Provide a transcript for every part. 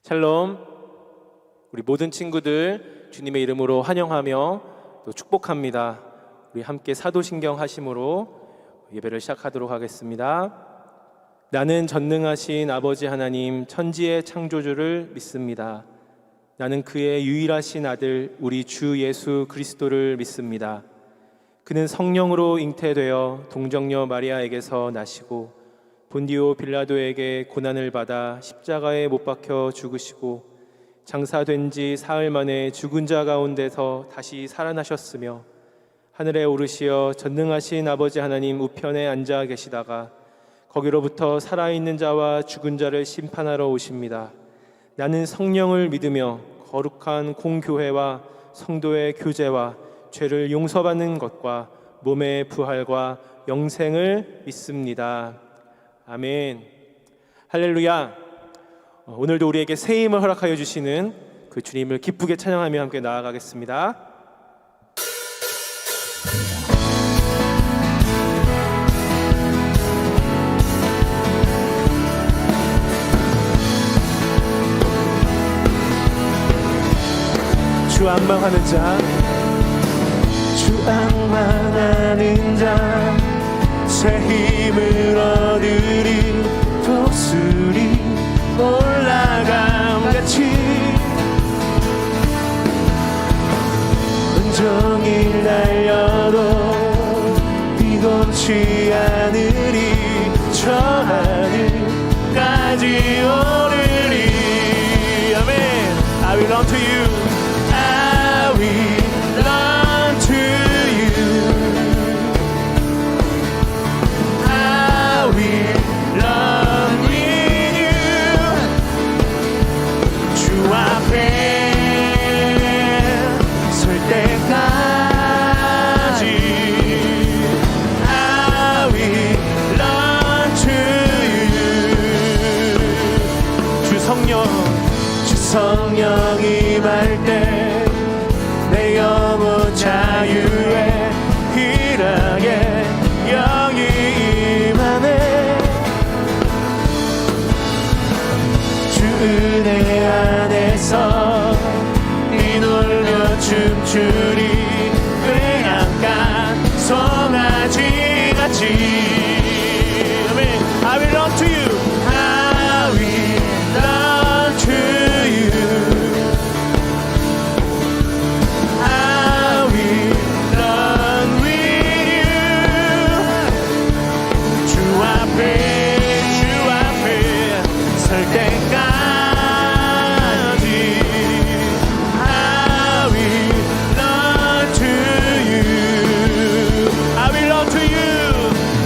샬롬. 우리 모든 친구들 주님의 이름으로 환영하며 또 축복합니다. 우리 함께 사도신경 하심으로 예배를 시작하도록 하겠습니다. 나는 전능하신 아버지 하나님 천지의 창조주를 믿습니다. 나는 그의 유일하신 아들 우리 주 예수 그리스도를 믿습니다. 그는 성령으로 잉태되어 동정녀 마리아에게서 나시고 본디오 빌라도에게 고난을 받아 십자가에 못 박혀 죽으시고 장사된 지 사흘 만에 죽은 자 가운데서 다시 살아나셨으며 하늘에 오르시어 전능하신 아버지 하나님 우편에 앉아 계시다가 거기로부터 살아있는 자와 죽은 자를 심판하러 오십니다. 나는 성령을 믿으며 거룩한 공교회와 성도의 교제와 죄를 용서받는 것과 몸의 부활과 영생을 믿습니다. 아멘. 할렐루야. 오늘도 우리에게 새 힘을 허락하여 주시는 그 주님을 기쁘게 찬양하며 함께 나아가겠습니다. 주 안망하는 자, 주 안망하는 자 새 힘을 얻으리 독수리 올라감같이 온종일 달려도 비곤치 않으리 저 하늘까지 오르리. 아멘. I will run to you. I will run to you. I will run with you. 주 앞에 설 때까지 I will run to you. 주 성령 임할 때 내 영혼 자유에 희락에 영이 임하네. 주 은혜 안에서 이 놀며 춤추리 외양간 송아지같이. 아멘. I will run to you. I will run to you. I will run with you. 주 앞에 설 때까지 I will run to you. I will run to you.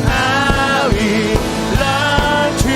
I will run to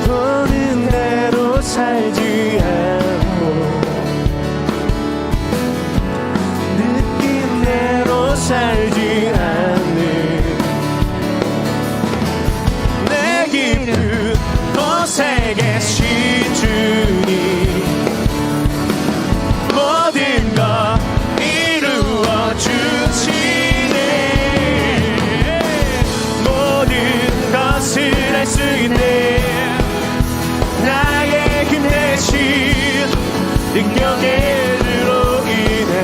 보는 대로 살지 않고 느낀 대로 살지 않는 내 깊은 곳에 계신 주님 모든 것 이루어 주시네 모든 것을 할 수 있네 나의 힘 대신 능력의 주로 인해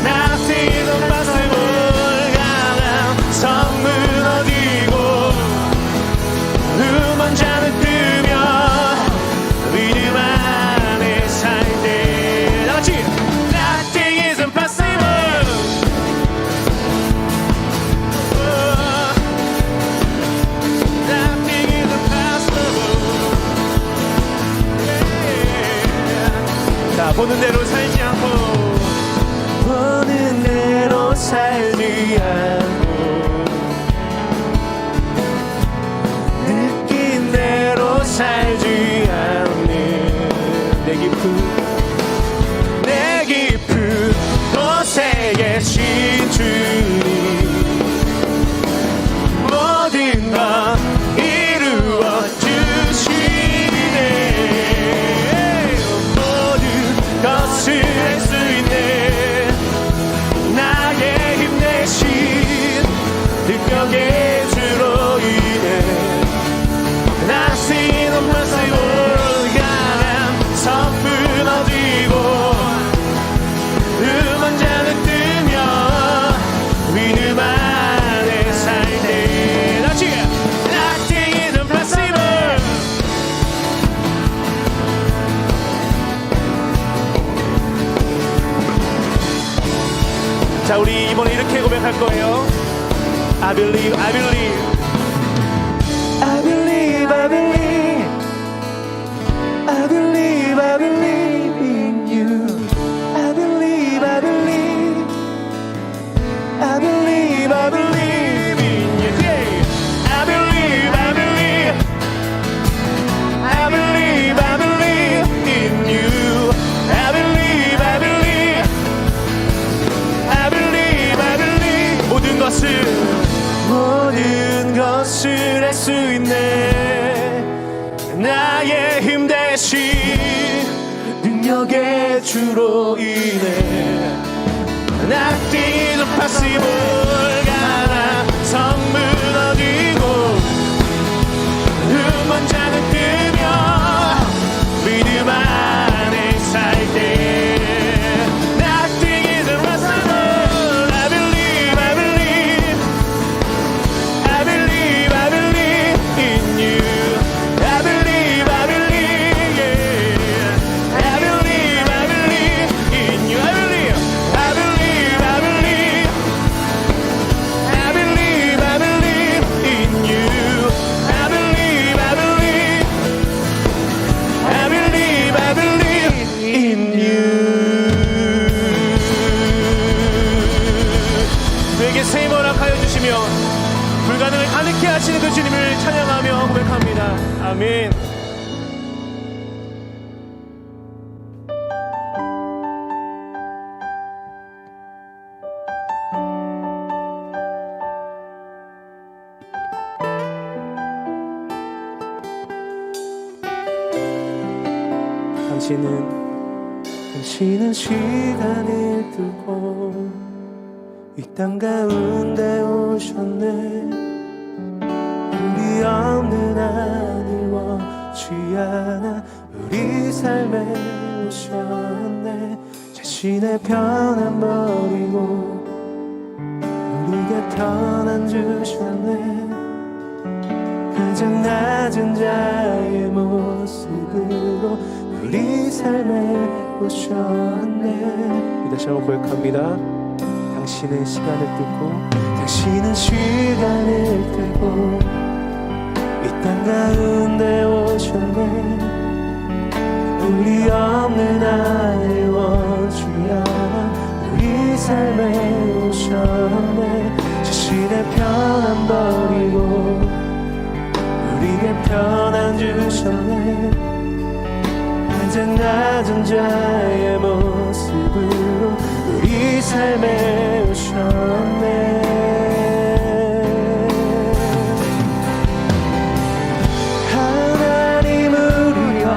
Nothing impossible 강한 성 무너지고 음원 잔을 뜨며 믿음 안에 살 때 다같이 Nothing is impossible Nothing is impossible 자 보는 대로 살지 않고 보는 대로 살지 않고 느낀 대로 살지 않는 내 깊은 곳에 계신 주님 모든 것 이루어 주시네 모든 것을 할 수 있네 나의 힘 대신 능력의 주로 인해 Nothing impossible 강한 성 무너지고 음원 잔을 뜨며 믿음 안에 살 때 다시 Nothing is impossible 자 우리 이번에 이렇게 고백할 거예요 I believe I believe I believe I believe I believe I believe in you I believe I believe I believe I believe in you yeah. I believe I believe I believe I believe in you I believe I believe I believe I believe 모든 것을 할 수 있네 나의 힘 대신 능력의 주로 인해 Nothing is impossible 강한 성 무너지고 음원 잔을 뜨며 믿음 안에 살 때 Nothing is impossible I believe I believe I believe I believe in you I believe I believe yeah I believe I believe in you I believe I believe I believe I believe I believe in you I believe I believe I believe I believe in you 내게 새 힘을 허락하여 주시며 불가능을 가능케 하시는 그 주님을 찬양하며 고백합니다. 아멘. 당신은 시간을 두고 이 땅 가운데 오셨네 우리 없는 하늘 원치 않아 우리 삶에 오셨네 자신의 편안 버리고 우리가 편안 주셨네 가장 낮은 자의 모습으로 우리 삶에 오셨네 다시 한번 고백합니다 당신은 시간을 뜨고 이 땅 가운데 오셨네 우리 없는 나를 원치 않아 우리 삶에 오셨네 자신의 편안 버리고 편안 주셨네. 가장 낮은 자의 모습으로 우리 삶에 오셨네. 하나님 우리와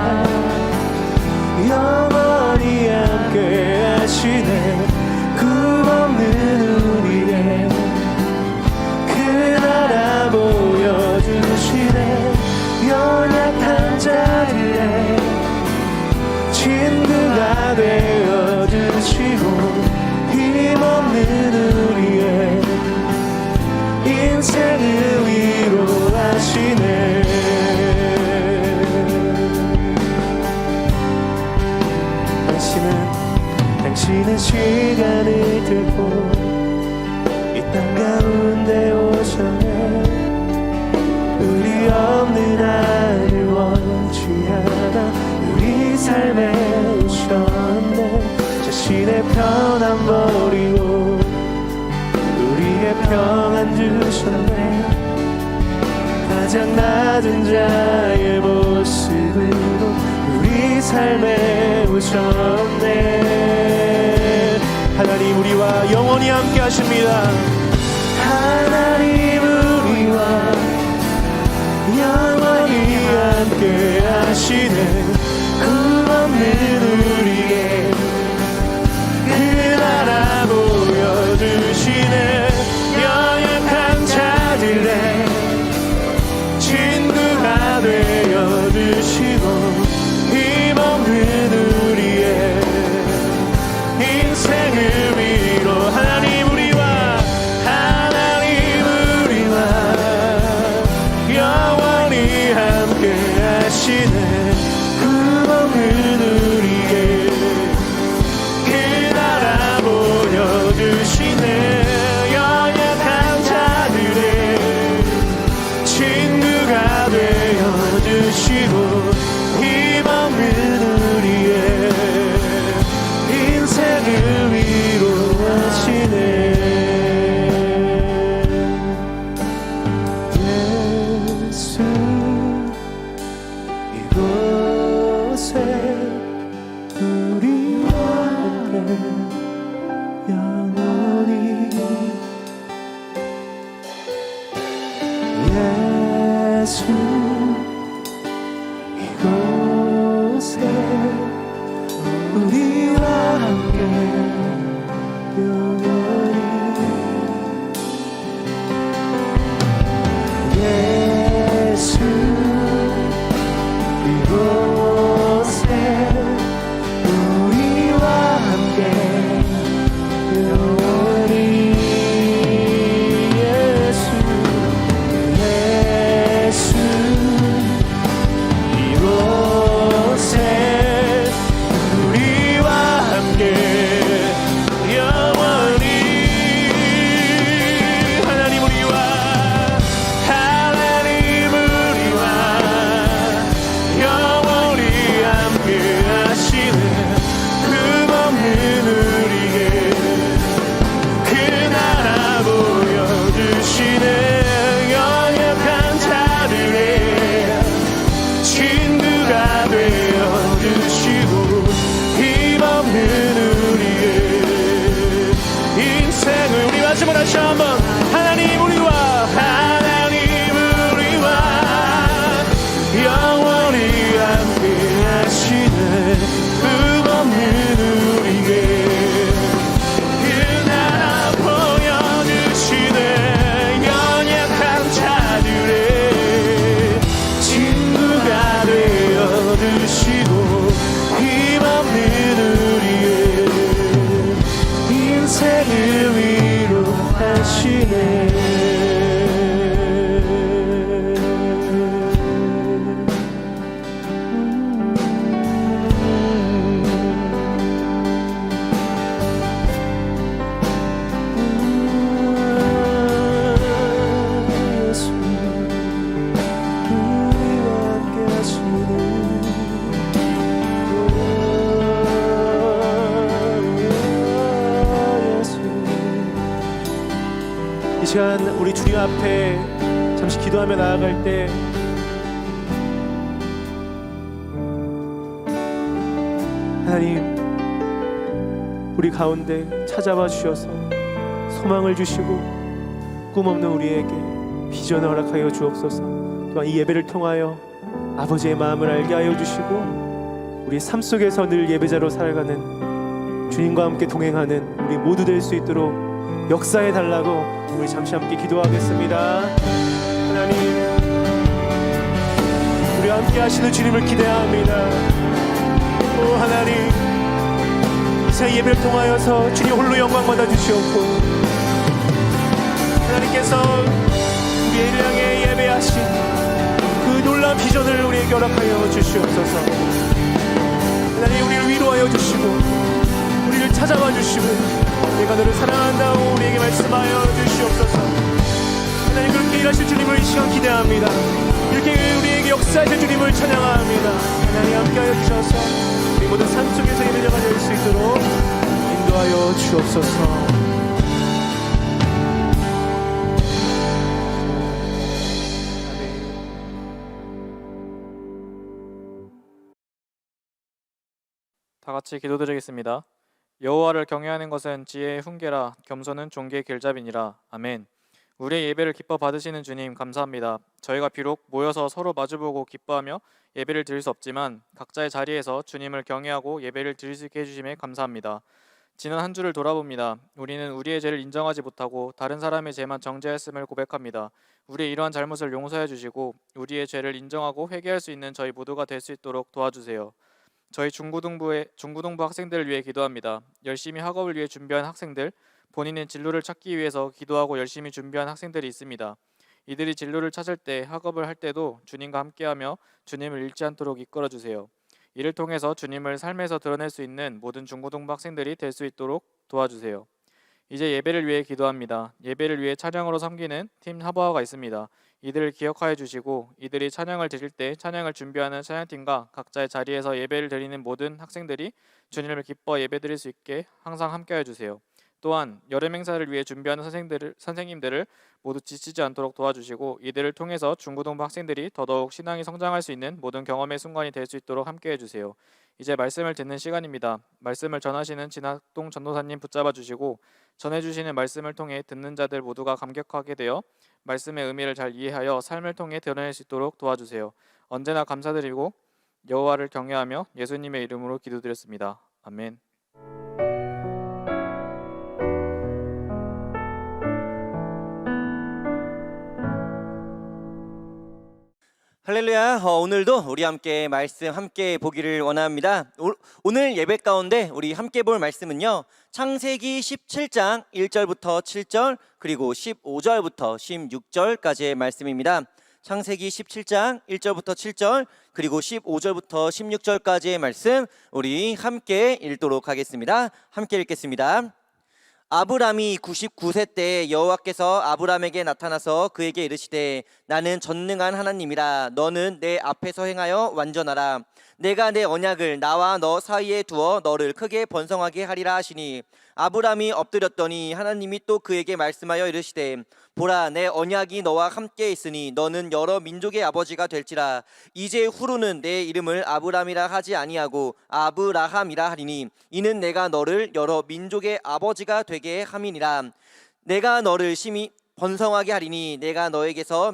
영원히 함께 하시네. 꿈없는 우리의 그 나라 보여주시네. 연약한 자들의 친구가 되어주시고 힘없는 우리의 인생을 위로하시네. 당신은 시간을 들고 이 땅 가운데 오셨네. 우리 없는 나를 원치 않아 우리 삶에 오셨네. 자신의 편안 버리고 우리의 평안 주셨네. 가장 낮은 자의 모습으로 우리 삶에 오셨네. 하나님 우리와 영원히 함께 하십니다. 하나님 우리와 영원히 함께 하시네. 꿈없는 우리의 그 나라 보여주시네. 연약한 자들의 친구가 되어주시고 힘없는 우리의 인생을 위로 하나님 우리와 영원히 함께 하시네. 꿈없는 우리의 그 나라 보여주시네. 연약한 자들의 친구가 되어주시고 힘없는 우리의 인생을 위로하시네. 예수 이곳에 우리와 함께 영원히. 예수 이곳에 우리와 함께 영원히. 예수 이곳에 우리와 함께 영원히. 예수 이곳에 우리와 함께 영원히. 하나님 우리와 영원히 함께 하시네. 금없는 우리의 그 나라 보여주시네. 연약한 자들의 친구가 되어주시고 힘없는 우리의 인생을. 우리 마지막 다시 한번 하나님 우리와 영원히 함께 하시네. 금없는 우리의 그 나라 보여주시네. 연약한 자들의 친구가 되어주시고 힘없는 우리의 인생을 위로하시네. 이 시간 우리 주님 앞에 잠시 기도하며 나아갈 때 하나님, 우리 가운데 찾아와 주셔서 소망을 주시고 꿈 없는 우리에게 비전을 허락하여 주옵소서. 또한 이 예배를 통하여 아버지의 마음을 알게 하여 주시고 우리 삶 속에서 늘 예배자로 살아가는 주님과 함께 동행하는 우리 모두 될 수 있도록 역사해 달라고 우리 잠시 함께 기도하겠습니다. 하나님, 우리와 함께 하시는 주님을 기대합니다. 오 하나님, 이 예배를 통하여서 주님 홀로 영광 받아 주시옵고 하나님께서 우리를 향해 예배하신 그 놀라운 비전을 우리에게 허락하여 주시옵소서. 하나님, 우리를 위로하여 주시고 우리를 찾아와 주시고 내가 너를 사랑한다고 우리에게 말씀하여 주시옵소서. 하나님, 그렇게 일하실 주님을 이 시간 기대합니다. 이렇게 우리에게 역사하실 주님을 찬양합니다. 하나님, 함께하여 주셔서 우리 모든 삶 속에서 예배자가 될 수 있도록 인도하여 주옵소서. 다 같이 기도드리겠습니다. 여호와를 경외하는 것은 지혜의 훈계라, 겸손은 존귀의 길잡이니라. 아멘. 우리의 예배를 기뻐 받으시는 주님 감사합니다. 저희가 비록 모여서 서로 마주보고 기뻐하며 예배를 드릴 수 없지만 각자의 자리에서 주님을 경외하고 예배를 드릴 수 있게 해주심에 감사합니다. 지난 한 주를 돌아봅니다. 우리는 우리의 죄를 인정하지 못하고 다른 사람의 죄만 정죄했음을 고백합니다. 우리의 이러한 잘못을 용서해 주시고 우리의 죄를 인정하고 회개할 수 있는 저희 모두가 될 수 있도록 도와주세요. 저희 중고등부 학생들을 위해 기도합니다. 열심히 학업을 위해 준비한 학생들, 본인의 진로를 찾기 위해서 기도하고 열심히 준비한 학생들이 있습니다. 이들이 진로를 찾을 때, 학업을 할 때도 주님과 함께하며 주님을 잃지 않도록 이끌어주세요. 이를 통해서 주님을 삶에서 드러낼 수 있는 모든 중고등부 학생들이 될 수 있도록 도와주세요. 이제 예배를 위해 기도합니다. 예배를 위해 찬양으로 섬기는 팀 하버가 있습니다. 이들을 기억하여 주시고 이들이 찬양을 드릴 때 찬양을 준비하는 찬양팀과 각자의 자리에서 예배를 드리는 모든 학생들이 주님을 기뻐 예배드릴 수 있게 항상 함께하여 주세요. 또한 여름 행사를 위해 준비하는 선생님들을 모두 지치지 않도록 도와주시고 이들을 통해서 중고등부 학생들이 더더욱 신앙이 성장할 수 있는 모든 경험의 순간이 될 수 있도록 함께해 주세요. 이제 말씀을 듣는 시간입니다. 말씀을 전하시는 진학동 전도사님 붙잡아 주시고 전해주시는 말씀을 통해 듣는 자들 모두가 감격하게 되어 말씀의 의미를 잘 이해하여 삶을 통해 드러낼 수 있도록 도와주세요. 언제나 감사드리고 여호와를 경외하며 예수님의 이름으로 기도드렸습니다. 아멘. 할렐루야. 오늘도 우리 함께 말씀 함께 보기를 원합니다. 오늘 예배 가운데 우리 함께 볼 말씀은요, 창세기 17장 1절부터 7절 그리고 15절부터 16절까지의 말씀입니다. 창세기 17장 1절부터 7절 그리고 15절부터 16절까지의 말씀 우리 함께 읽도록 하겠습니다. 함께 읽겠습니다. 아브람이 99세 때 여호와께서 아브람에게 나타나서 그에게 이르시되 나는 전능한 하나님이라. 너는 내 앞에서 행하여 완전하라. 내가 내 언약을 나와 너 사이에 두어 너를 크게 번성하게 하리라 하시니 아브람이 엎드렸더니 하나님이 또 그에게 말씀하여 이르시되 보라, 내 언약이 너와 함께 있으니 너는 여러 민족의 아버지가 될지라. 이제 후로는 내 이름을 아브람이라 하지 아니하고 아브라함이라 하리니 이는 내가 너를 여러 민족의 아버지가 되게 함이니라. 내가 너를 심히 번성하게 하리니 내가 너에게서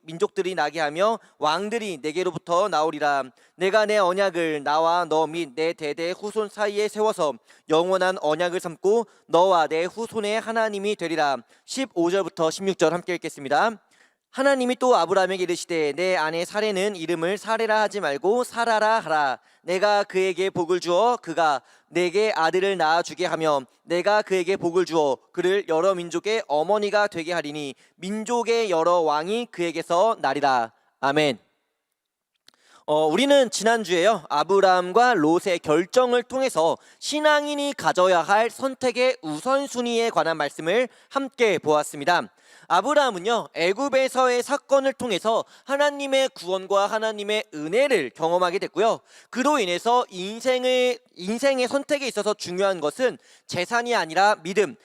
민족들이 나게 하며 왕들이 내게로부터 나오리라. 내가 내 언약을 나와 너 및 내 대대 후손 사이에 세워서 영원한 언약을 삼고 너와 내 후손의 하나님이 되리라. 15절부터 16절 함께 읽겠습니다. 하나님이 또 아브라함에게 이르시되 내 아내 사레는 이름을 사레라 하지 말고 사라라 하라. 내가 그에게 복을 주어 그가 내게 아들을 낳아주게 하며 내가 그에게 복을 주어 그를 여러 민족의 어머니가 되게 하리니 민족의 여러 왕이 그에게서 나리라. 아멘. 우리는 지난주에요, 아브라함과 롯의 결정을 통해서 신앙인이 가져야 할 선택의 우선순위에 관한 말씀을 함께 보았습니다. 아브라함은요, 애굽에서의 사건을 통해서 하나님의 구원과 하나님의 은혜를 경험하게 됐고요. 그로 인해서 인생의 선택에 있어서 중요한 것은 재산이 아니라 믿음,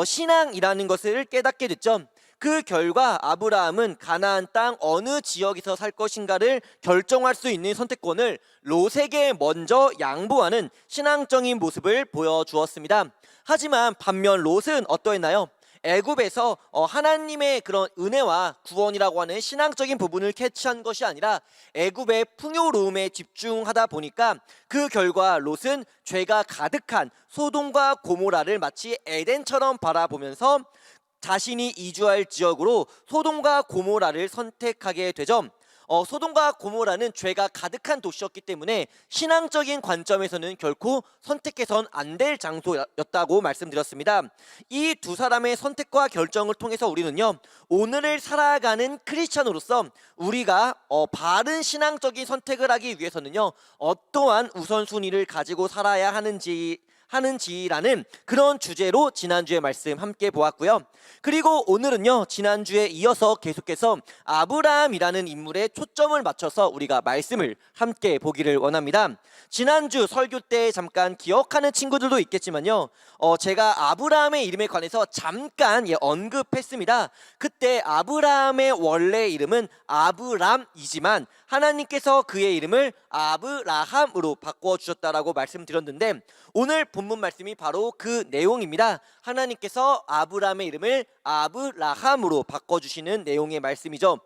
신앙이라는 것을 깨닫게 됐죠. 그 결과 아브라함은 가나안 땅 어느 지역에서 살 것인가를 결정할 수 있는 선택권을 롯에게 먼저 양보하는 신앙적인 모습을 보여주었습니다. 하지만 반면 롯은 어떠했나요? 애굽에서 하나님의 그런 은혜와 구원이라고 하는 신앙적인 부분을 캐치한 것이 아니라 애굽의 풍요로움에 집중하다 보니까 그 결과 롯은 죄가 가득한 소돔과 고모라를 마치 에덴처럼 바라보면서 자신이 이주할 지역으로 소돔과 고모라를 선택하게 되죠. 소돔과 고모라는 죄가 가득한 도시였기 때문에 신앙적인 관점에서는 결코 선택해선 안 될 장소였다고 말씀드렸습니다. 이 두 사람의 선택과 결정을 통해서 우리는요, 오늘을 살아가는 크리스찬으로서 우리가 바른 신앙적인 선택을 하기 위해서는요, 어떠한 우선순위를 가지고 살아야 하는지라는 그런 주제로 지난주에 말씀 함께 보았고요. 그리고 오늘은요, 지난주에 이어서 계속해서 아브라함이라는 인물에 초점을 맞춰서 우리가 말씀을 함께 보기를 원합니다. 지난주 설교 때 잠깐 기억하는 친구들도 있겠지만요, 제가 아브라함의 이름에 관해서 잠깐 언급했습니다. 그때 아브라함의 원래 이름은 아브람이지만 하나님께서 그의 이름을 아브라함으로 바꿔주셨다라고 말씀드렸는데, 오늘 본문 말씀이 바로 그 내용입니다. 하나님께서 아브라함의 이름을 아브라함으로 바꿔주시는 내용의 말씀이죠.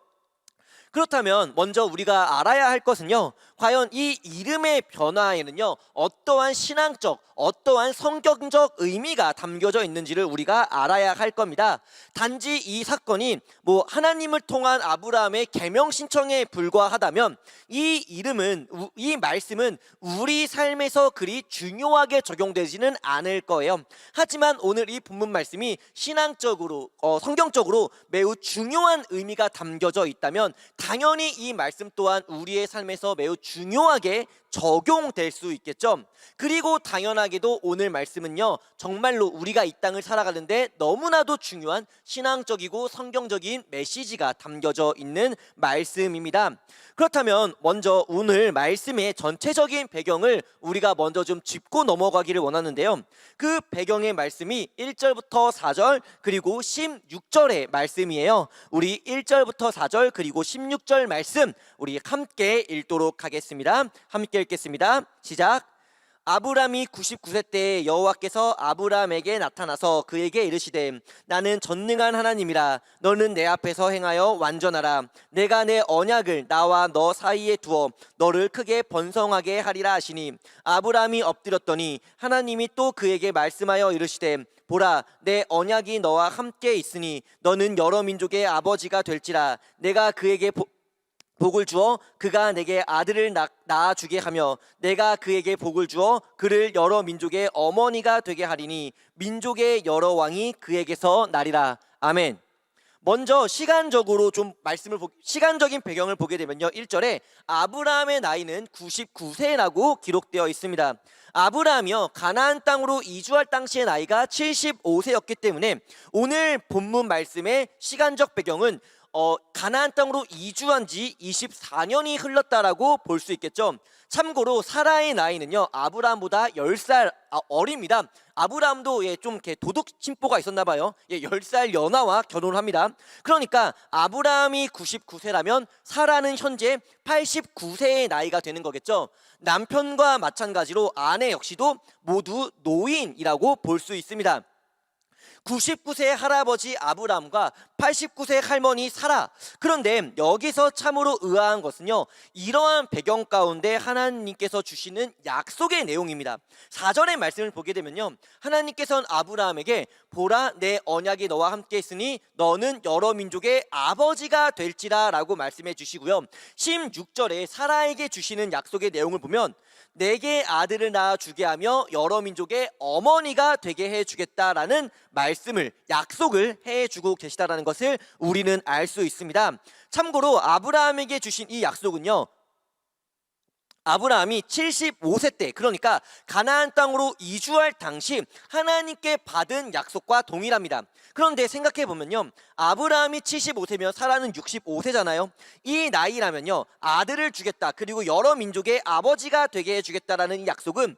그렇다면 먼저 우리가 알아야 할 것은요, 과연 이 이름의 변화에는요, 어떠한 신앙적, 어떠한 성경적 의미가 담겨져 있는지를 우리가 알아야 할 겁니다. 단지 이 사건이 하나님을 통한 아브라함의 계명 신청에 불과하다면 이 말씀은 우리 삶에서 그리 중요하게 적용되지는 않을 거예요. 하지만 오늘 이 본문 말씀이 신앙적으로, 성경적으로 매우 중요한 의미가 담겨져 있다면 당연히 이 말씀 또한 우리의 삶에서 매우 중요하게 적용될 수 있겠죠. 그리고 당연하게도 오늘 말씀은요, 정말로 우리가 이 땅을 살아가는데 너무나도 중요한 신앙적이고 성경적인 메시지가 담겨져 있는 말씀입니다. 그렇다면 먼저 오늘 말씀의 전체적인 배경을 우리가 먼저 좀 짚고 넘어가기를 원하는데요, 그 배경의 말씀이 1절부터 4절 그리고 16절의 말씀이에요. 우리 1절부터 4절 그리고 16절 말씀 우리 함께 읽도록 하겠습니다. 함께 읽겠습니다. 시작. 아브람이 99세 때 여호와께서 아브람에게 나타나서 그에게 이르시되, 나는 전능한 하나님이라. 너는 내 앞에서 행하여 완전하라. 내가 내 언약을 나와 너 사이에 두어 너를 크게 번성하게 하리라 하시니, 아브람이 엎드렸더니 하나님이 또 그에게 말씀하여 이르시되, 보라, 내 언약이 너와 함께 있으니 너는 여러 민족의 아버지가 될지라. 내가 그에게 복을 주어 그가 내게 아들을 낳아주게 하며, 내가 그에게 복을 주어 그를 여러 민족의 어머니가 되게 하리니 민족의 여러 왕이 그에게서 나리라. 아멘. 먼저 시간적인 배경을 보게 되면요, 1절에 아브라함의 나이는 99세라고 기록되어 있습니다. 아브라함이요, 가나안 땅으로 이주할 당시의 나이가 75세였기 때문에 오늘 본문 말씀의 시간적 배경은 가나안 땅으로 이주한 지 24년이 흘렀다라고 볼 수 있겠죠. 참고로 사라의 나이는요, 아브라함보다 10살 어립니다. 아브라함도 좀 이렇게 도덕 심보가 있었나 봐요. 10살 연하와 결혼을 합니다. 그러니까 아브라함이 99세라면 사라는 현재 89세의 나이가 되는 거겠죠. 남편과 마찬가지로 아내 역시도 모두 노인이라고 볼 수 있습니다. 99세 할아버지 아브람과 89세 할머니 사라. 그런데 여기서 참으로 의아한 것은요, 이러한 배경 가운데 하나님께서 주시는 약속의 내용입니다. 4절의 말씀을 보게 되면요, 하나님께서는 아브라함에게 보라, 내 언약이 너와 함께 있으니 너는 여러 민족의 아버지가 될지라 라고 말씀해 주시고요, 16절에 사라에게 주시는 약속의 내용을 보면 내게 아들을 낳아주게 하며 여러 민족의 어머니가 되게 해주겠다라는 말씀을, 약속을 해주고 계시다라는 것을 우리는 알 수 있습니다. 참고로 아브라함에게 주신 이 약속은요, 아브라함이 75세 때, 그러니까 가나안 땅으로 이주할 당시 하나님께 받은 약속과 동일합니다. 그런데 생각해 보면요, 아브라함이 75세면 사라는 65세잖아요. 이 나이라면요, 아들을 주겠다, 그리고 여러 민족의 아버지가 되게 해주겠다라는 이 약속은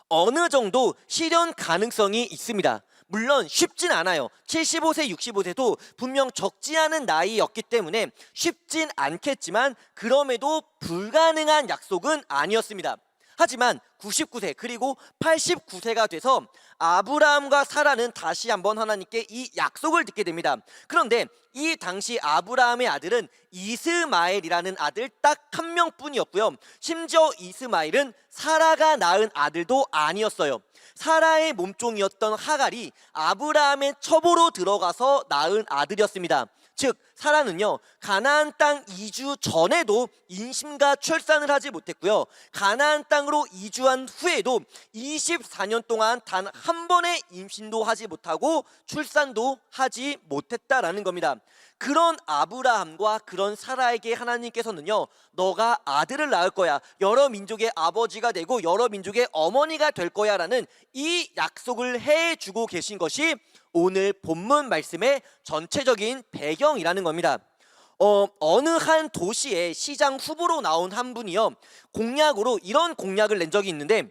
어느 정도 실현 가능성이 있습니다. 물론 쉽진 않아요. 75세, 65세도 분명 적지 않은 나이였기 때문에 쉽진 않겠지만 그럼에도 불가능한 약속은 아니었습니다. 하지만 99세 그리고 89세가 돼서 아브라함과 사라는 다시 한번 하나님께 이 약속을 듣게 됩니다. 그런데 이 당시 아브라함의 아들은 이스마엘이라는 아들 딱 한 명뿐이었고요. 심지어 이스마엘은 사라가 낳은 아들도 아니었어요. 사라의 몸종이었던 하갈이 아브라함의 첩으로 들어가서 낳은 아들이었습니다. 즉 사라는요 가나안 땅 이주 전에도 임신과 출산을 하지 못했고요. 가나안 땅으로 이주한 후에도 24년 동안 단 한 번의 임신도 하지 못하고 출산도 하지 못했다라는 겁니다. 그런 아브라함과 그런 사라에게 하나님께서는요 너가 아들을 낳을 거야, 여러 민족의 아버지가 되고 여러 민족의 어머니가 될 거야 라는 이 약속을 해주고 계신 것이 오늘 본문 말씀의 전체적인 배경이라는 겁니다. 어느 한 도시의 시장 후보로 나온 한 분이요 공약으로 이런 공약을 낸 적이 있는데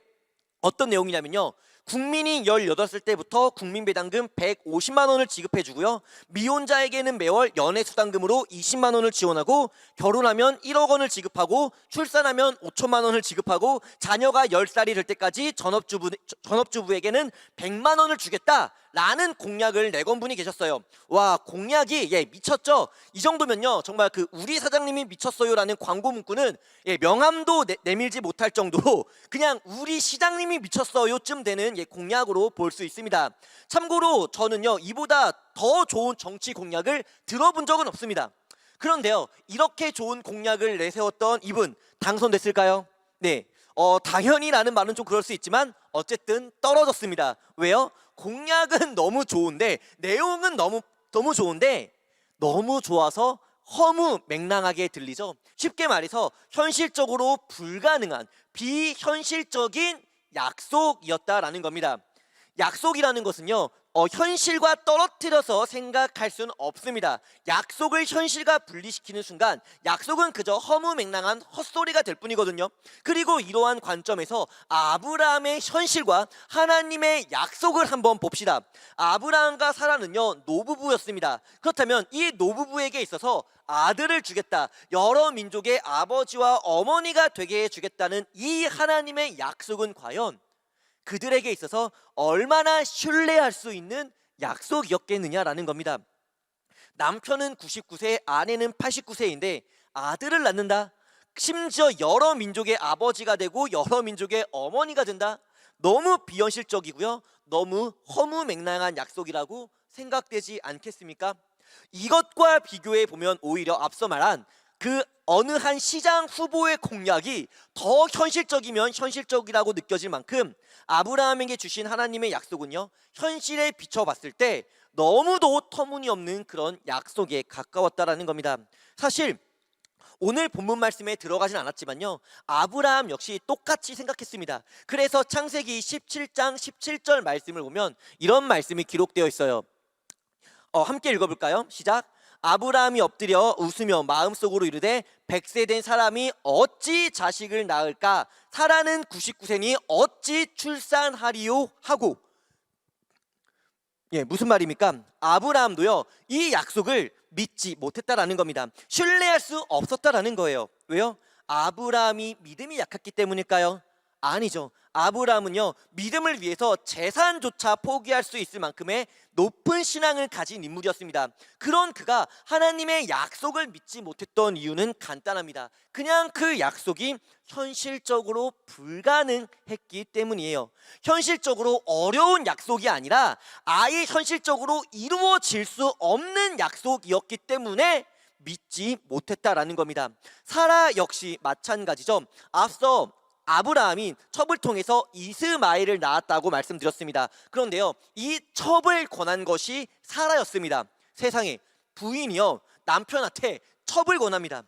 어떤 내용이냐면요, 국민이 18살 때부터 국민배당금 150만 원을 지급해 주고요, 미혼자에게는 매월 연애수당금으로 20만 원을 지원하고, 결혼하면 1억 원을 지급하고, 출산하면 5천만 원을 지급하고, 자녀가 10살이 될 때까지 전업주부에게는 100만 원을 주겠다 라는 공약을 내건 분이 계셨어요. 와, 공약이 미쳤죠. 이 정도면요 정말 그 우리 사장님이 미쳤어요 라는 광고 문구는 명함도 내밀지 못할 정도로 그냥 우리 시장님이 미쳤어요 쯤 되는 공약으로 볼 수 있습니다. 참고로 저는요 이보다 더 좋은 정치 공약을 들어본 적은 없습니다. 그런데요 이렇게 좋은 공약을 내세웠던 이분 당선됐을까요? 네, 당연히라는 말은 좀 그럴 수 있지만 어쨌든 떨어졌습니다. 왜요? 공약은 너무 좋은데, 내용은 너무 좋은데 너무 좋아서 허무맹랑하게 들리죠. 쉽게 말해서 현실적으로 불가능한 비현실적인 약속이었다라는 겁니다. 약속이라는 것은요 현실과 떨어뜨려서 생각할 수는 없습니다. 약속을 현실과 분리시키는 순간 약속은 그저 허무맹랑한 헛소리가 될 뿐이거든요. 그리고 이러한 관점에서 아브라함의 현실과 하나님의 약속을 한번 봅시다. 아브라함과 사라는요 노부부였습니다. 그렇다면 이 노부부에게 있어서 아들을 주겠다, 여러 민족의 아버지와 어머니가 되게 해주겠다는 이 하나님의 약속은 과연 그들에게 있어서 얼마나 신뢰할 수 있는 약속이었겠느냐라는 겁니다. 남편은 99세, 아내는 89세인데 아들을 낳는다, 심지어 여러 민족의 아버지가 되고 여러 민족의 어머니가 된다. 너무 비현실적이고요 너무 허무맹랑한 약속이라고 생각되지 않겠습니까? 이것과 비교해 보면 오히려 앞서 말한 그 어느 한 시장 후보의 공약이 더 현실적이면 현실적이라고 느껴질 만큼 아브라함에게 주신 하나님의 약속은요 현실에 비춰봤을 때 너무도 터무니없는 그런 약속에 가까웠다라는 겁니다. 사실 오늘 본문 말씀에 들어가진 않았지만요 아브라함 역시 똑같이 생각했습니다. 그래서 창세기 17장 17절 말씀을 보면 이런 말씀이 기록되어 있어요. 함께 읽어볼까요? 시작. 아브라함이 엎드려 웃으며 마음속으로 이르되 100세 된 사람이 어찌 자식을 낳을까? 사라는 99세니 어찌 출산하리요? 하고. 무슨 말입니까? 아브라함도요 이 약속을 믿지 못했다라는 겁니다. 신뢰할 수 없었다라는 거예요. 왜요? 아브라함이 믿음이 약했기 때문일까요? 아니죠. 아브라함은요 믿음을 위해서 재산조차 포기할 수 있을 만큼의 높은 신앙을 가진 인물이었습니다. 그런 그가 하나님의 약속을 믿지 못했던 이유는 간단합니다. 그냥 그 약속이 현실적으로 불가능했기 때문이에요. 현실적으로 어려운 약속이 아니라 아예 현실적으로 이루어질 수 없는 약속이었기 때문에 믿지 못했다라는 겁니다. 사라 역시 마찬가지죠. 앞서 아브라함이 첩을 통해서 이스마엘을 낳았다고 말씀드렸습니다. 그런데요 이 첩을 권한 것이 사라였습니다. 세상에 부인이요 남편한테 첩을 권합니다.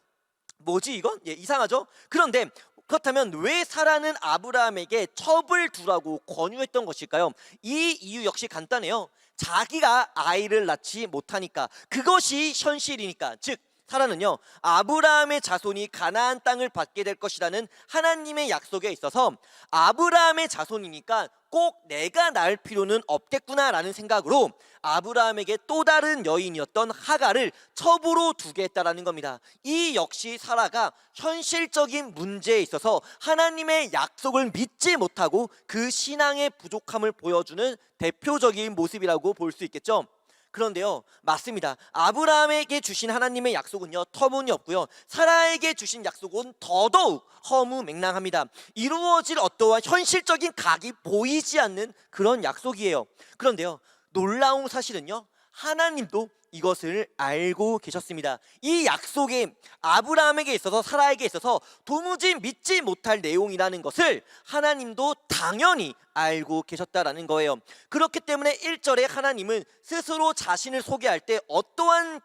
뭐지 이건? 이상하죠? 그런데 그렇다면 왜 사라는 아브라함에게 첩을 두라고 권유했던 것일까요? 이 이유 역시 간단해요. 자기가 아이를 낳지 못하니까, 그것이 현실이니까. 즉 사라는요, 아브라함의 자손이 가나안 땅을 받게 될 것이라는 하나님의 약속에 있어서 아브라함의 자손이니까 꼭 내가 낳을 필요는 없겠구나라는 생각으로 아브라함에게 또 다른 여인이었던 하갈을 첩으로 두게 했다라는 겁니다. 이 역시 사라가 현실적인 문제에 있어서 하나님의 약속을 믿지 못하고 그 신앙의 부족함을 보여주는 대표적인 모습이라고 볼 수 있겠죠. 그런데요, 맞습니다. 아브라함에게 주신 하나님의 약속은요, 터무니없고요, 사라에게 주신 약속은 더더욱 허무맹랑합니다. 이루어질 어떠한 현실적인 각이 보이지 않는 그런 약속이에요. 그런데요, 놀라운 사실은요, 하나님도 이것을 알고 계셨습니다. 이 약속이 아브라함에게 있어서 사라에게 있어서 도무지 믿지 못할 내용이라는 것을 하나님도 당연히 알고 계셨다라는 거예요. 그렇기 때문에 1절에 하나님은 스스로 자신을 소개할 때 어떠한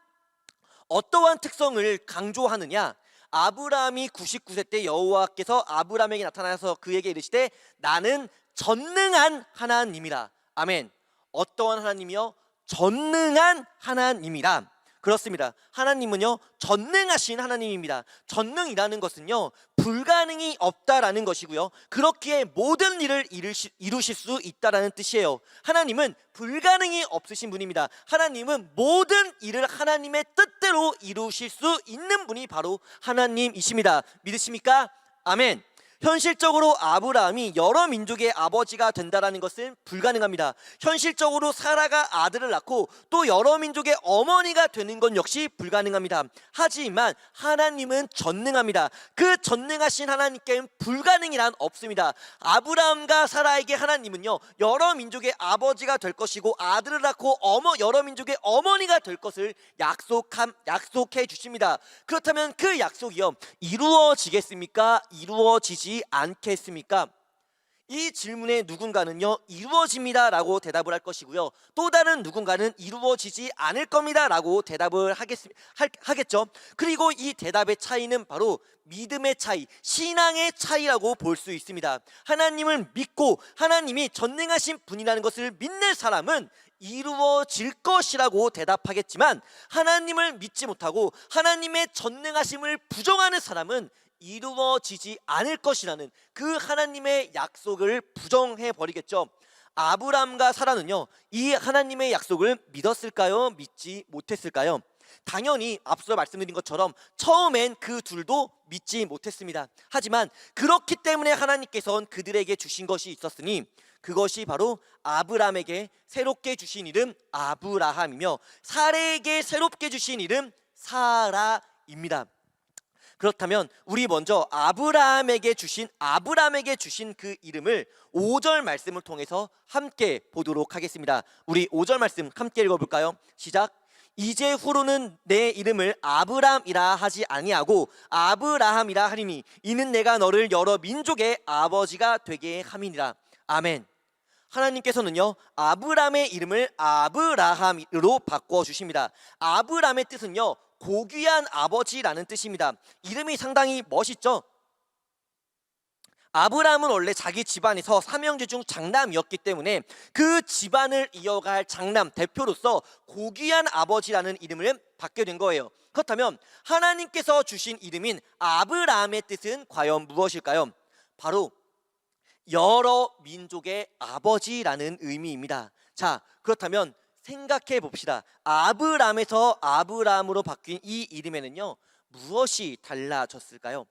특성을 강조하느냐, 아브라함이 99세 때 여호와께서 아브라함에게 나타나서 그에게 이르시되 나는 전능한 하나님이라. 아멘. 어떠한 하나님이요? 전능한 하나님이라. 그렇습니다. 하나님은요, 전능하신 하나님입니다. 전능이라는 것은요, 불가능이 없다라는 것이고요, 그렇기에 모든 일을 이루실 수 있다라는 뜻이에요. 하나님은 불가능이 없으신 분입니다. 하나님은 모든 일을 하나님의 뜻대로 이루실 수 있는 분이 바로 하나님이십니다. 믿으십니까? 아멘. 현실적으로 아브라함이 여러 민족의 아버지가 된다는 것은 불가능합니다. 현실적으로 사라가 아들을 낳고 또 여러 민족의 어머니가 되는 건 역시 불가능합니다. 하지만 하나님은 전능합니다. 그 전능하신 하나님께는 불가능이란 없습니다. 아브라함과 사라에게 하나님은요, 여러 민족의 아버지가 될 것이고 아들을 낳고 여러 민족의 어머니가 될 것을 약속해 주십니다. 그렇다면 그 약속이요, 이루어지겠습니까? 이루어지지 않겠습니까? 이 질문에 누군가는요, 이루어집니다 라고 대답을 할 것이고요, 또 다른 누군가는 이루어지지 않을 겁니다 라고 대답을 하겠죠. 그리고 이 대답의 차이는 바로 믿음의 차이, 신앙의 차이라고 볼 수 있습니다. 하나님을 믿고 하나님이 전능하신 분이라는 것을 믿는 사람은 이루어질 것이라고 대답하겠지만, 하나님을 믿지 못하고 하나님의 전능하심을 부정하는 사람은 이루어지지 않을 것이라는 그 하나님의 약속을 부정해 버리겠죠. 아브라함과 사라는요, 이 하나님의 약속을 믿었을까요? 믿지 못했을까요? 당연히 앞서 말씀드린 것처럼 처음엔 그 둘도 믿지 못했습니다. 하지만 그렇기 때문에 하나님께서는 그들에게 주신 것이 있었으니 그것이 바로 아브라함에게 새롭게 주신 이름 아브라함이며 사라에게 새롭게 주신 이름 사라입니다. 그렇다면 우리 먼저 아브라함에게 주신 그 이름을 5절 말씀을 통해서 함께 보도록 하겠습니다. 우리 5절 말씀 함께 읽어볼까요? 시작. 이제 후로는 내 이름을 아브람이라 하지 아니하고 아브라함이라 하리니 이는 내가 너를 여러 민족의 아버지가 되게 함이니라. 아멘. 하나님께서는요, 아브람의 이름을 아브라함으로 바꿔 주십니다. 아브람의 뜻은요, 고귀한 아버지라는 뜻입니다. 이름이 상당히 멋있죠? 아브라함은 원래 자기 집안에서 삼형제 중 장남이었기 때문에 그 집안을 이어갈 장남 대표로서 고귀한 아버지라는 이름을 받게 된 거예요. 그렇다면 하나님께서 주신 이름인 아브라함의 뜻은 과연 무엇일까요? 바로 여러 민족의 아버지라는 의미입니다. 자, 그렇다면 생각해 봅시다. 아브람에서 아브라함으로 바뀐 이 이름에는요, 무엇이 달라졌을까요?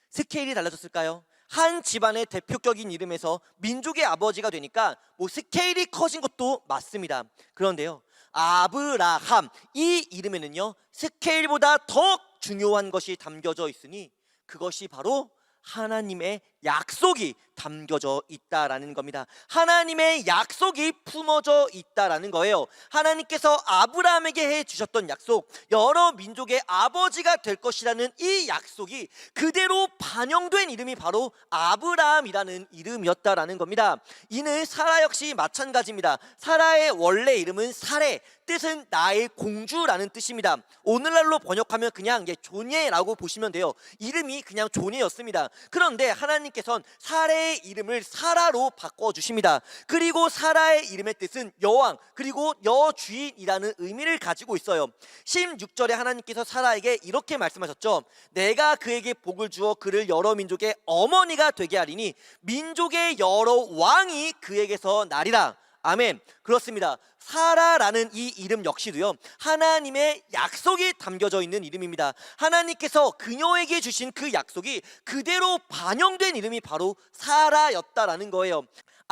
스케일이 달라졌을까요? 한 집안의 대표격인 이름에서 민족의 아버지가 되니까 스케일이 커진 것도 맞습니다. 그런데요, 아브라함 이 이름에는요, 스케일보다 더 중요한 것이 담겨져 있으니 그것이 바로 하나님의 약속이 담겨져 있다라는 겁니다. 하나님의 약속이 품어져 있다라는 거예요. 하나님께서 아브라함에게 해주셨던 약속, 여러 민족의 아버지가 될 것이라는 이 약속이 그대로 반영된 이름이 바로 아브라함이라는 이름이었다라는 겁니다. 이는 사라 역시 마찬가지입니다. 사라의 원래 이름은 사레, 뜻은 나의 공주라는 뜻입니다. 오늘날로 번역하면 그냥 존예라고 보시면 돼요. 이름이 그냥 존예였습니다. 그런데 하나님 하나님께서는 사라의 이름을 사라로 바꿔주십니다. 그리고 사라의 이름의 뜻은 여왕 그리고 여주인이라는 의미를 가지고 있어요. 16절에 하나님께서 사라에게 이렇게 말씀하셨죠. 내가 그에게 복을 주어 그를 여러 민족의 어머니가 되게 하리니 민족의 여러 왕이 그에게서 나리라. 아멘. 그렇습니다. 사라라는 이 이름 역시도요, 하나님의 약속이 담겨져 있는 이름입니다. 하나님께서 그녀에게 주신 그 약속이 그대로 반영된 이름이 바로 사라였다라는 거예요.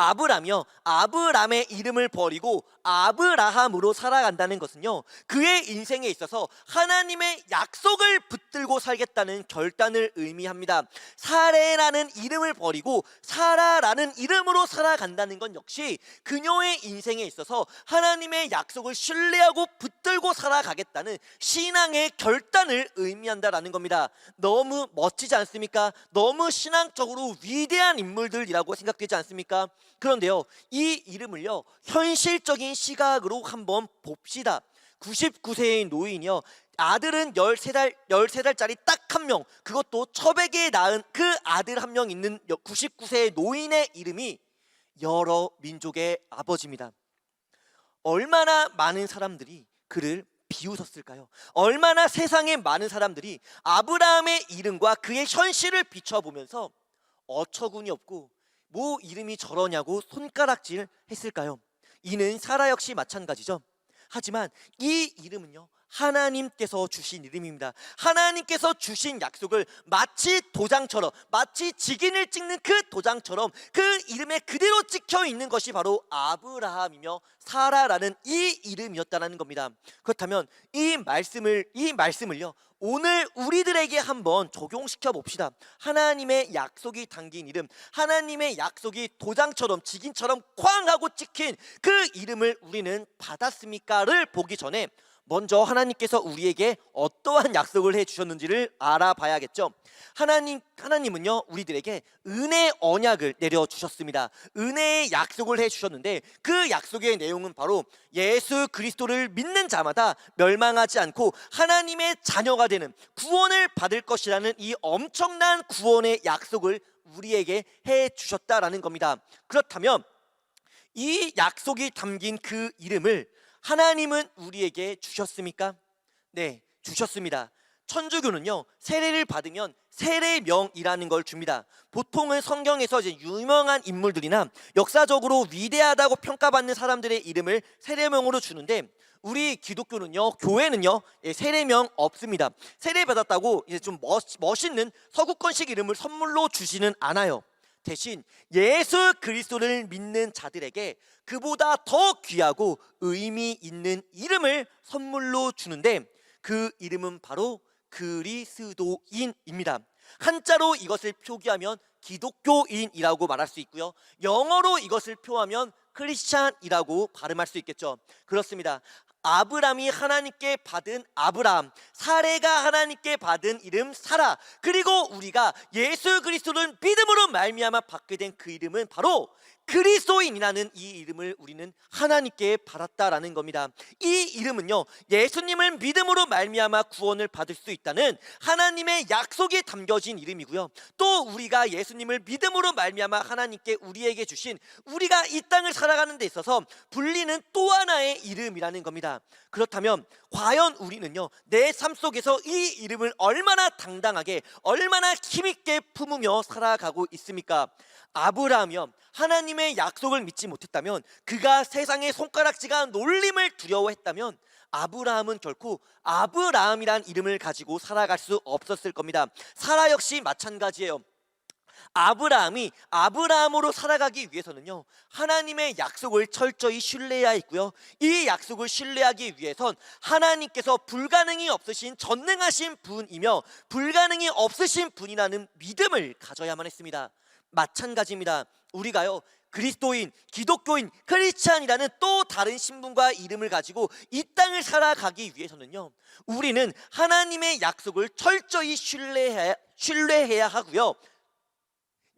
아브람이요, 아브람의 이름을 버리고 아브라함으로 살아간다는 것은요, 그의 인생에 있어서 하나님의 약속을 붙들고 살겠다는 결단을 의미합니다. 사레라는 이름을 버리고 사라라는 이름으로 살아간다는 건 역시 그녀의 인생에 있어서 하나님의 약속을 신뢰하고 붙들고 살아가겠다는 신앙의 결단을 의미한다라는 겁니다. 너무 멋지지 않습니까? 너무 신앙적으로 위대한 인물들이라고 생각되지 않습니까? 그런데요, 이 이름을요, 현실적인 시각으로 한번 봅시다. 99세의 노인이요, 아들은 13살짜리 딱 한 명, 그것도 처백에 낳은 그 아들 한 명 있는 99세의 노인의 이름이 여러 민족의 아버지입니다. 얼마나 많은 사람들이 그를 비웃었을까요? 얼마나 세상에 많은 사람들이 아브라함의 이름과 그의 현실을 비춰보면서 어처구니 없고 뭐 이름이 저러냐고 손가락질 했을까요? 이는 사라 역시 마찬가지죠. 하지만 이 이름은요, 하나님께서 주신 이름입니다. 하나님께서 주신 약속을 마치 도장처럼, 마치 직인을 찍는 그 도장처럼 그 이름에 그대로 찍혀 있는 것이 바로 아브라함이며 사라라는 이 이름이었다는 겁니다. 그렇다면 이 말씀을요, 오늘 우리들에게 한번 적용시켜 봅시다. 하나님의 약속이 담긴 이름, 하나님의 약속이 도장처럼 직인처럼 쾅 하고 찍힌 그 이름을 우리는 받았습니까를 보기 전에 먼저 하나님께서 우리에게 어떠한 약속을 해주셨는지를 알아봐야겠죠. 하나님은요, 우리들에게 은혜 언약을 내려주셨습니다. 은혜의 약속을 해주셨는데 그 약속의 내용은 바로 예수 그리스도를 믿는 자마다 멸망하지 않고 하나님의 자녀가 되는 구원을 받을 것이라는 이 엄청난 구원의 약속을 우리에게 해주셨다라는 겁니다. 그렇다면 이 약속이 담긴 그 이름을 하나님은 우리에게 주셨습니까? 네, 주셨습니다. 천주교는요, 세례를 받으면 세례명이라는 걸 줍니다. 보통은 성경에서 이제 유명한 인물들이나 역사적으로 위대하다고 평가받는 사람들의 이름을 세례명으로 주는데, 우리 기독교는요, 교회는요, 세례명 없습니다. 세례 받았다고 이제 좀 멋있는 서구권식 이름을 선물로 주지는 않아요. 대신 예수 그리스도를 믿는 자들에게 그보다 더 귀하고 의미 있는 이름을 선물로 주는데, 그 이름은 바로 그리스도인입니다. 한자로 이것을 표기하면 기독교인이라고 말할 수 있고요, 영어로 이것을 표하면 크리스찬이라고 발음할 수 있겠죠. 그렇습니다. 아브람이 하나님께 받은 아브람, 사레가 하나님께 받은 이름 사라, 그리고 우리가 예수 그리스도를 믿음으로 말미암아 받게 된 그 이름은 바로 그리스도인이라는 이 이름을 우리는 하나님께 받았다라는 겁니다. 이 이름은요, 예수님을 믿음으로 말미암아 구원을 받을 수 있다는 하나님의 약속이 담겨진 이름이고요, 또 우리가 예수님을 믿음으로 말미암아 하나님께 우리에게 주신, 우리가 이 땅을 살아가는 데 있어서 불리는 또 하나의 이름이라는 겁니다. 그렇다면 과연 우리는요, 내 삶 속에서 이 이름을 얼마나 당당하게, 얼마나 힘있게 품으며 살아가고 있습니까? 아브라함이요, 하나님의 약속을 믿지 못했다면, 그가 세상의 손가락질과 놀림을 두려워했다면 아브라함은 결코 아브라함이란 이름을 가지고 살아갈 수 없었을 겁니다. 사라 역시 마찬가지예요. 아브라함이 아브라함으로 살아가기 위해서는요, 하나님의 약속을 철저히 신뢰해야 했고요, 이 약속을 신뢰하기 위해선 하나님께서 불가능이 없으신 전능하신 분이며 불가능이 없으신 분이라는 믿음을 가져야만 했습니다. 마찬가지입니다. 우리가요, 그리스도인, 기독교인, 크리스찬이라는 또 다른 신분과 이름을 가지고 이 땅을 살아가기 위해서는요, 우리는 하나님의 약속을 철저히 신뢰해야 하고요,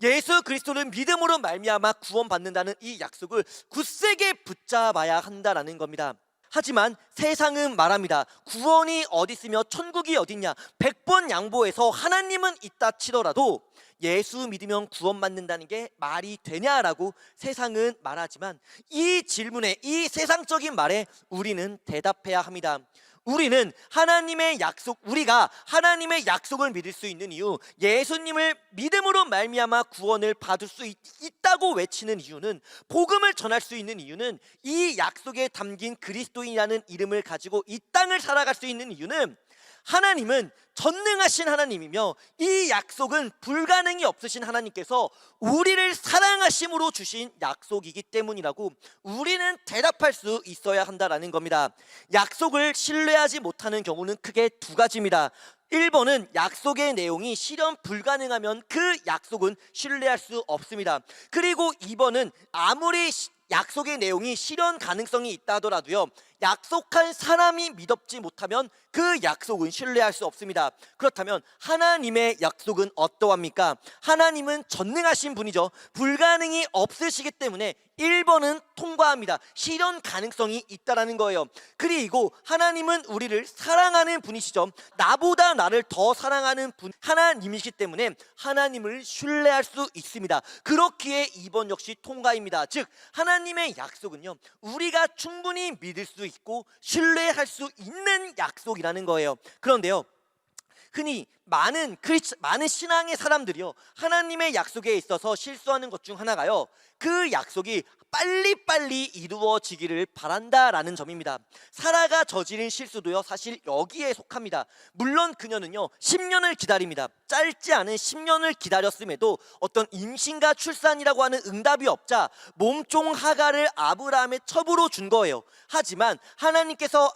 예수 그리스도를 믿음으로 말미암아 구원받는다는 이 약속을 굳세게 붙잡아야 한다라는 겁니다. 하지만 세상은 말합니다. 구원이 어디 있으며 천국이 어딨냐. 100번 양보해서 하나님은 있다 치더라도 예수 믿으면 구원받는다는 게 말이 되냐라고 세상은 말하지만, 이 질문에, 이 세상적인 말에 우리는 대답해야 합니다. 우리가 하나님의 약속을 믿을 수 있는 이유, 예수님을 믿음으로 말미암아 구원을 받을 수 있다고 외치는 이유는, 복음을 전할 수 있는 이유는, 이 약속에 담긴 그리스도인이라는 이름을 가지고 이 땅을 살아갈 수 있는 이유는, 하나님은 전능하신 하나님이며 이 약속은 불가능이 없으신 하나님께서 우리를 사랑하심으로 주신 약속이기 때문이라고 우리는 대답할 수 있어야 한다라는 겁니다. 약속을 신뢰하지 못하는 경우는 크게 두 가지입니다. 1번은 약속의 내용이 실현 불가능하면 그 약속은 신뢰할 수 없습니다. 그리고 2번은 아무리 약속의 내용이 실현 가능성이 있다 하더라도요, 약속한 사람이 믿지 못하면 그 약속은 신뢰할 수 없습니다. 그렇다면 하나님의 약속은 어떠합니까? 하나님은 전능하신 분이죠. 불가능이 없으시기 때문에 1번은 통과합니다. 실현 가능성이 있다라는 거예요. 그리고 하나님은 우리를 사랑하는 분이시죠. 나보다 나를 더 사랑하는 분 하나님이시기 때문에 하나님을 신뢰할 수 있습니다. 그렇기에 2번 역시 통과입니다. 즉 하나님의 약속은요, 우리가 충분히 믿을 수 있고 신뢰할 수 있는 약속이라는 거예요. 그런데요, 흔히 많은 신앙의 사람들이요, 하나님의 약속에 있어서 실수하는 것 중 하나가요, 그 약속이 빨리빨리 이루어지기를 바란다라는 점입니다. 사라가 저지른 실수도요, 사실 여기에 속합니다. 물론 그녀는요 10년을 기다립니다. 짧지 않은 10년을 기다렸음에도 어떤 임신과 출산이라고 하는 응답이 없자 몸종 하가를 아브라함의 첩으로 준 거예요. 하지만 하나님께서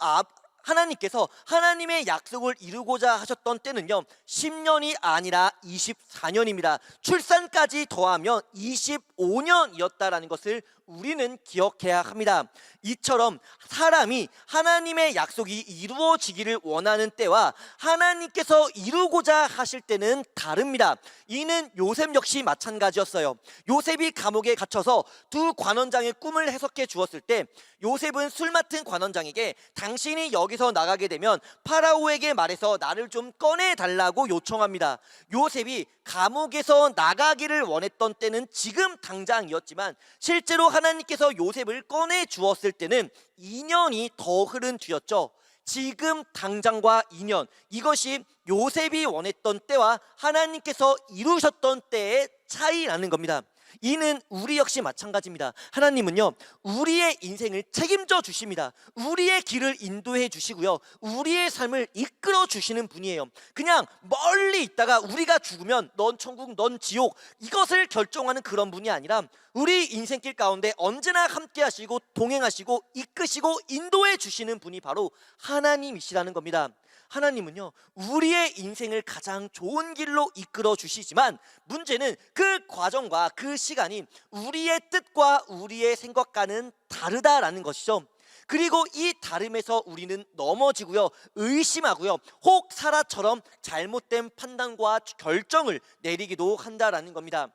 하나님의 약속을 이루고자 하셨던 때는요 10년이 아니라 24년입니다. 출산까지 더하면 25년이었다라는 것을 우리는 기억해야 합니다. 이처럼 사람이 하나님의 약속이 이루어지기를 원하는 때와 하나님께서 이루고자 하실 때는 다릅니다. 이는 요셉 역시 마찬가지였어요. 요셉이 감옥에 갇혀서 두 관원장의 꿈을 해석해 주었을 때, 요셉은 술 맡은 관원장에게 당신이 여기서 나가게 되면 파라오에게 말해서 나를 좀 꺼내달라고 요청합니다. 요셉이 감옥에서 나가기를 원했던 때는 지금 당장이었지만 실제로 하나님께서 요셉을 꺼내 주었을 때는 2년이 더 흐른 뒤였죠. 지금 당장과 2년, 이것이 요셉이 원했던 때와 하나님께서 이루셨던 때의 차이라는 겁니다. 이는 우리 역시 마찬가지입니다. 하나님은요 우리의 인생을 책임져 주십니다. 우리의 길을 인도해 주시고요, 우리의 삶을 이끌어 주시는 분이에요. 그냥 멀리 있다가 우리가 죽으면 넌 천국 넌 지옥 이것을 결정하는 그런 분이 아니라 우리 인생길 가운데 언제나 함께 하시고 동행하시고 이끄시고 인도해 주시는 분이 바로 하나님이시라는 겁니다. 하나님은요 우리의 인생을 가장 좋은 길로 이끌어 주시지만 문제는 그 과정과 그 시간이 우리의 뜻과 우리의 생각과는 다르다라는 것이죠. 그리고 이 다름에서 우리는 넘어지고요, 의심하고요, 혹 사라처럼 잘못된 판단과 결정을 내리기도 한다라는 겁니다.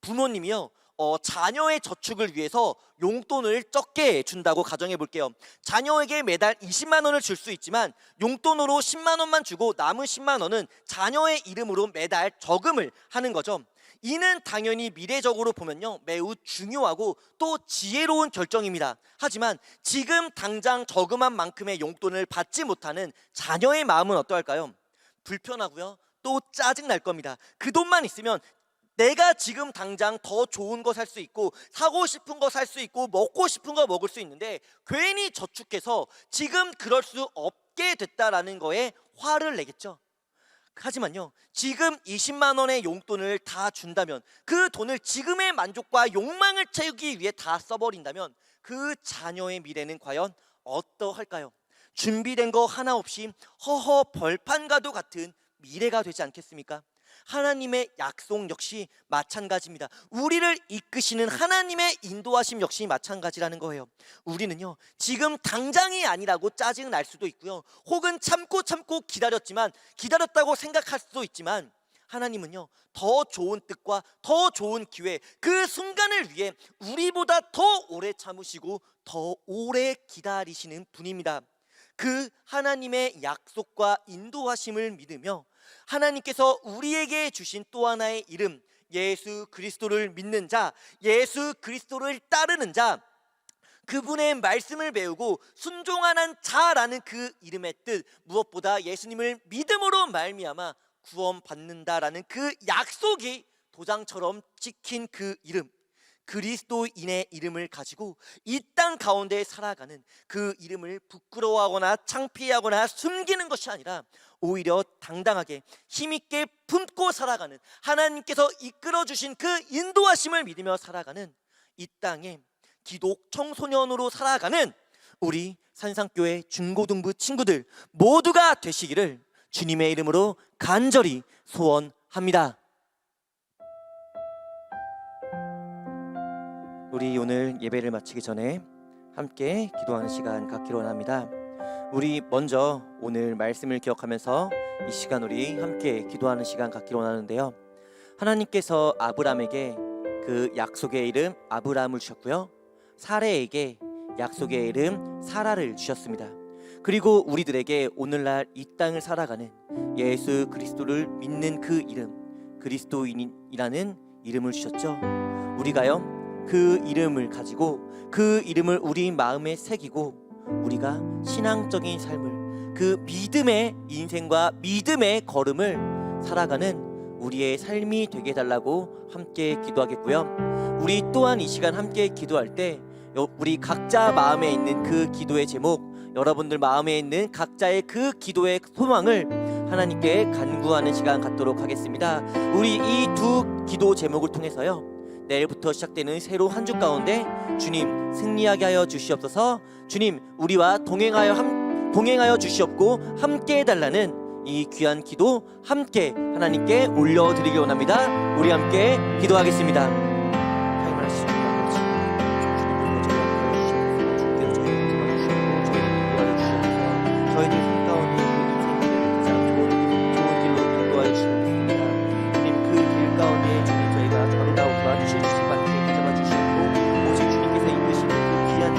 부모님이요 자녀의 저축을 위해서 용돈을 적게 준다고 가정해 볼게요. 자녀에게 매달 20만 원을 줄 수 있지만 용돈으로 10만 원만 주고 남은 10만 원은 자녀의 이름으로 매달 저금을 하는 거죠. 이는 당연히 미래적으로 보면요 매우 중요하고 또 지혜로운 결정입니다. 하지만 지금 당장 저금한 만큼의 용돈을 받지 못하는 자녀의 마음은 어떠할까요? 불편하고요, 또 짜증 날 겁니다. 그 돈만 있으면 내가 지금 당장 더 좋은 거 살 수 있고 사고 싶은 거 살 수 있고 먹고 싶은 거 먹을 수 있는데 괜히 저축해서 지금 그럴 수 없게 됐다라는 거에 화를 내겠죠. 하지만요 지금 20만 원의 용돈을 다 준다면, 그 돈을 지금의 만족과 욕망을 채우기 위해 다 써버린다면 그 자녀의 미래는 과연 어떠할까요? 준비된 거 하나 없이 허허 벌판과도 같은 미래가 되지 않겠습니까? 하나님의 약속 역시 마찬가지입니다. 우리를 이끄시는 하나님의 인도하심 역시 마찬가지라는 거예요. 우리는요 지금 당장이 아니라고 짜증 날 수도 있고요, 혹은 참고 기다렸지만 기다렸다고 생각할 수도 있지만 하나님은요 더 좋은 뜻과 더 좋은 기회, 그 순간을 위해 우리보다 더 오래 참으시고 더 오래 기다리시는 분입니다. 그 하나님의 약속과 인도하심을 믿으며 하나님께서 우리에게 주신 또 하나의 이름, 예수 그리스도를 믿는 자, 예수 그리스도를 따르는 자, 그분의 말씀을 배우고 순종하는 자라는 그 이름의 뜻, 무엇보다 예수님을 믿음으로 말미암아 구원받는다라는 그 약속이 도장처럼 찍힌 그 이름, 그리스도인의 이름을 가지고 이 땅 가운데 살아가는, 그 이름을 부끄러워하거나 창피하거나 숨기는 것이 아니라 오히려 당당하게 힘있게 품고 살아가는, 하나님께서 이끌어주신 그 인도하심을 믿으며 살아가는, 이 땅에 기독 청소년으로 살아가는 우리 산상교회 중고등부 친구들 모두가 되시기를 주님의 이름으로 간절히 소원합니다. 우리 오늘 예배를 마치기 전에 함께 기도하는 시간 갖기로 합니다. 우리 먼저 오늘 말씀을 기억하면서 이 시간 우리 함께 기도하는 시간 갖기로 하는데요, 하나님께서 아브라함에게 그 약속의 이름 아브라함을 주셨고요, 사레에게 약속의 이름 사라를 주셨습니다. 그리고 우리들에게 오늘날 이 땅을 살아가는 예수 그리스도를 믿는 그 이름, 그리스도인이라는 이름을 주셨죠. 우리가요 그 이름을 가지고 그 이름을 우리 마음에 새기고 우리가 신앙적인 삶을, 그 믿음의 인생과 믿음의 걸음을 살아가는 우리의 삶이 되게 해달라고 함께 기도하겠고요. 우리 또한 이 시간 함께 기도할 때 우리 각자 마음에 있는 그 기도의 제목, 여러분들 마음에 있는 각자의 그 기도의 소망을 하나님께 간구하는 시간 갖도록 하겠습니다. 우리 이 두 기도 제목을 통해서요, 내일부터 시작되는 새로 한 주 가운데 주님 승리하게 하여 주시옵소서. 주님 우리와 동행하여 주시옵고 함께 해달라는 이 귀한 기도 함께 하나님께 올려드리기 원합니다. 우리 함께 기도하겠습니다. 저희들 삶 가운데 인생을 가장 좋은 길로 인도하여 주시옵소서. 주님 그 길 가운데 주님 저희가 걸어가고 도와주실 수 있게 붙잡아 주시옵고, 오직 주님께서 이끄시는 그 귀한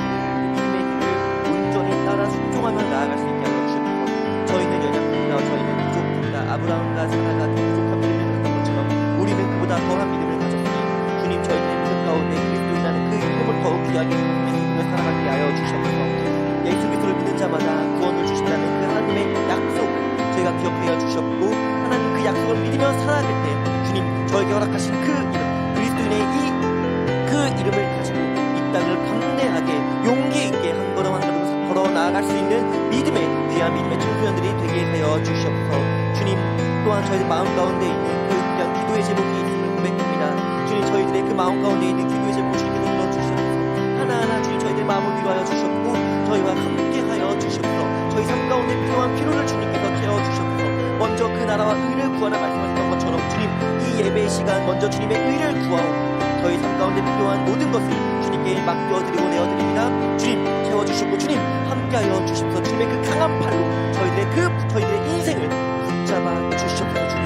믿음의 길을 온전히 따라 순종하며 나아갈 수 있게 하여 주시옵소서. 저희는 연약합니다. 저희는 부족합니다. 아브라함과 사라가 그 부족한 믿음을 가졌던 것처럼 우리는 그보다 더한 믿음을 가졌으니 주님 저희들의 믿음 가운데 그리스도인이라는 그 이름을 더욱 귀하게 믿으며 살아가게 하여 주시옵소서. 예수 그리스도를 믿는 자마다 구원을 주신다는 그 하나님의 약속을 저희가 기억하여 주셨고, 하나님 그 약속을 믿으며 살아갈 때 주님 저에게 허락하신 그 이름, 그리스도인의 그 이름을 가지고 이 땅을 담대하게 용기 있게 한 걸음 한 걸음 걸어 나아갈 수 있는 믿음의 귀한 믿음의 청소년들이 되게 하여 주시옵소서. 주님 또한 저희들 마음 가운데 있는 그 귀한 기도의 제목이 있음을 고백합니다. 주님 저희들의 그 마음 가운데 있는 기도의 제목을 주님께서 눌러주시옵소서. 하나하나 주님 저희들 마음을 위로하여 주셨고 저희와 함께하여 주시옵소서. 저희 삶 가운데 필요한 필요를 주님께서 채워주시옵소서. 먼저 그 나라와 의를 구하라 말씀하셨던 것처럼 주님 이 예배의 시간 먼저 주님의 의를 구하오 저희 삶 가운데 필요한 모든 것을 주님께 맡겨드리고 내어드립니다. 주님 채워주시고 주님 함께하여 주시옵소서. 주님의 그 강한 팔로 저희들의 인생을 붙잡아 주시옵소서. 주님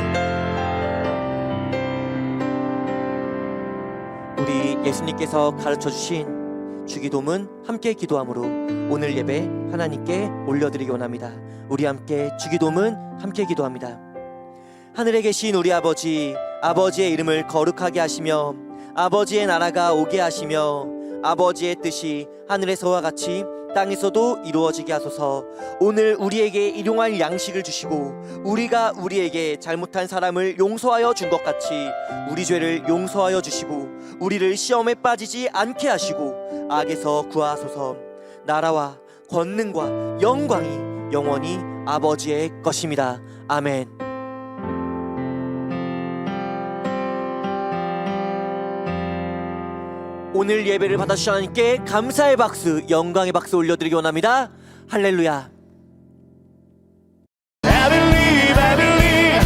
우리 예수님께서 가르쳐주신 주기도문 함께 기도함으로 오늘 예배 하나님께 올려드리기 원합니다. 우리 함께 주기도문 함께 기도합니다. 하늘에 계신 우리 아버지, 아버지의 이름을 거룩하게 하시며 아버지의 나라가 오게 하시며 아버지의 뜻이 하늘에서와 같이 땅에서도 이루어지게 하소서. 오늘 우리에게 일용할 양식을 주시고 우리가 우리에게 잘못한 사람을 용서하여 준 것 같이 우리 죄를 용서하여 주시고 우리를 시험에 빠지지 않게 하시고 악에서 구하소서. 나라와 권능과 영광이 영원히 아버지의 것입니다. 아멘. 오늘 예배를 받아주신 하나님께 감사의 박수, 영광의 박수 올려드리기 원합니다. 할렐루야. I believe, I believe,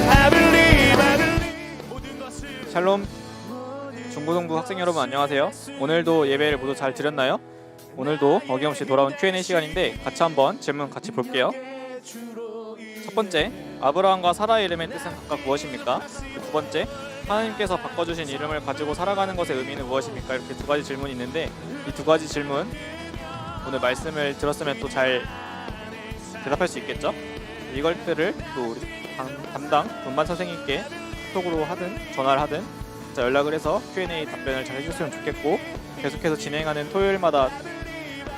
I believe, I believe. 모든 것을 샬롬 중고등부 학생 여러분 안녕하세요. 오늘도 예배를 모두 잘 드렸나요? 오늘도 어김없이 돌아온 Q&A 시간인데 같이 한번 질문 같이 볼게요. 첫 번째, 아브라함과 사라의 이름의 뜻은 각각 무엇입니까? 두 번째, 하나님께서 바꿔주신 이름을 가지고 살아가는 것의 의미는 무엇입니까? 이렇게 두 가지 질문이 있는데 이 두 가지 질문 오늘 말씀을 들었으면 또 잘 대답할 수 있겠죠? 이것들을 또 우리 담당 분반 선생님께 톡으로 하든 전화를 하든 진짜 연락을 해서 Q&A 답변을 잘 해줬으면 좋겠고 계속해서 진행하는 토요일마다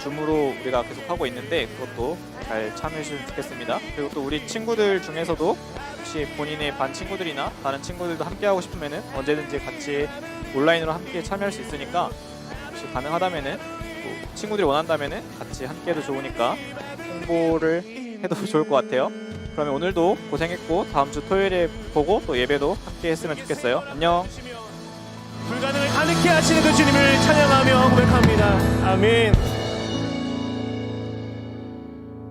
줌으로 우리가 계속 하고 있는데 그것도 잘 참여해주시면 좋겠습니다. 그리고 또 우리 친구들 중에서도 혹시 본인의 반 친구들이나 다른 친구들도 함께 하고 싶으면은 언제든지 같이 온라인으로 함께 참여할 수 있으니까 혹시 가능하다면은 또 친구들이 원한다면은 같이 함께해도 좋으니까 홍보를 해도 좋을 것 같아요. 그러면 오늘도 고생했고 다음 주 토요일에 보고 또 예배도 함께 했으면 좋겠어요. 안녕. 불가능을 가능케 하시는 그 주님을 찬양하며 고백합니다. 아멘.